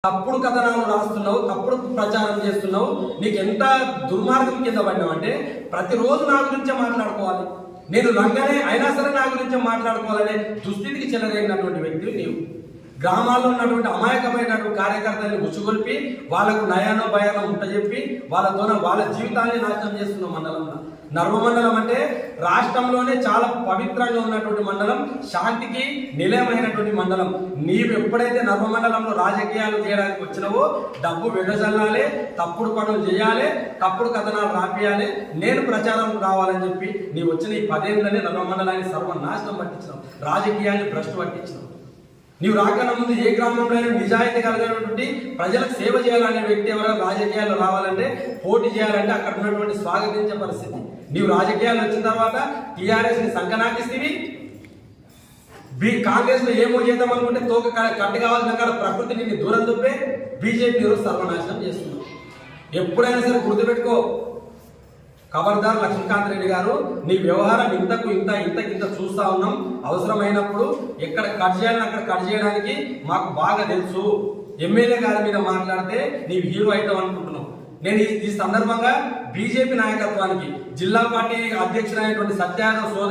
తప్పుడు కథనాలు రాస్తున్నావు, తప్పుడు ప్రచారం చేస్తున్నావు. నీకు ఎంత దుర్మార్గం కింద పడినావు అంటే ప్రతిరోజు నా గురించే మాట్లాడుకోవాలి, నేను లంగనే అయినా సరే నా గురించే మాట్లాడుకోవాలనే దుస్థితికి చెలరేగినటువంటి వ్యక్తివి నీవు. గ్రామాల్లో ఉన్నటువంటి అమాయకమైనటువంటి కార్యకర్తలను గుచ్చుగొల్పి వాళ్ళకు నయానో భయానో చెప్పి వాళ్ళ జీవితాన్ని నాశనం చేస్తున్న మండలంలో నర్వమండలం అంటే రాష్ట్రంలోనే చాలా పవిత్రంగా ఉన్నటువంటి మండలం, శాంతికి నిలయమైనటువంటి మండలం. నీవు ఎప్పుడైతే నర్వమండలంలో రాజకీయాలు చేయడానికి వచ్చినావో డబ్బు వెదజల్లాలి, తప్పుడు పనులు చేయాలి, తప్పుడు కథనాలు రాపియాలి, నేను ప్రచారం రావాలని చెప్పి నీవు వచ్చిన ఈ 10 ఏళ్ళనే నర్వమండలాన్ని సర్వనాశనం పట్టించినావు, రాజకీయాన్ని భ్రష్టు పట్టించినావు. నీవు రాకన్నా ముందు ఏ గ్రామంలో నిజాయితీ కలిగినటువంటి ప్రజలకు సేవ చేయాలనే వ్యక్తి ఎవరైనా రాజకీయాల్లో రావాలంటే, పోటీ చేయాలంటే అక్కడ ఉన్నటువంటి స్వాగతించే పరిస్థితి. నీవు రాజకీయాలు వచ్చిన తర్వాత టీఆర్ఎస్ ని సంకనాకిస్తేవి, కాంగ్రెస్ లో ఏమో చేద్దాం అనుకుంటే తోక కట్టి కావాల్సిన కాడ ప్రకృతి నిన్ను దూరం దుప్పే బీజేపీ సర్వనాశనం చేస్తున్నావు. ఎప్పుడైనా సరే గుర్తుపెట్టుకో, ఖబర్దార్ లక్ష్మీకాంత్ రెడ్డి గారు, నీ వ్యవహారం ఇంత చూస్తా ఉన్నాం. అవసరమైనప్పుడు ఎక్కడ కట్ చేయాలని అక్కడ కట్ చేయడానికి మాకు బాగా తెలుసు. ఎమ్మెల్యే గారి మీద మాట్లాడితే నీవు హీరో అవుతావు అనుకుంటున్నావు. నేను ఈ సందర్భంగా బీజేపీ నాయకత్వానికి, జిల్లా పార్టీ అధ్యక్షుడైనటువంటి సత్యాగ్రహ సోదరు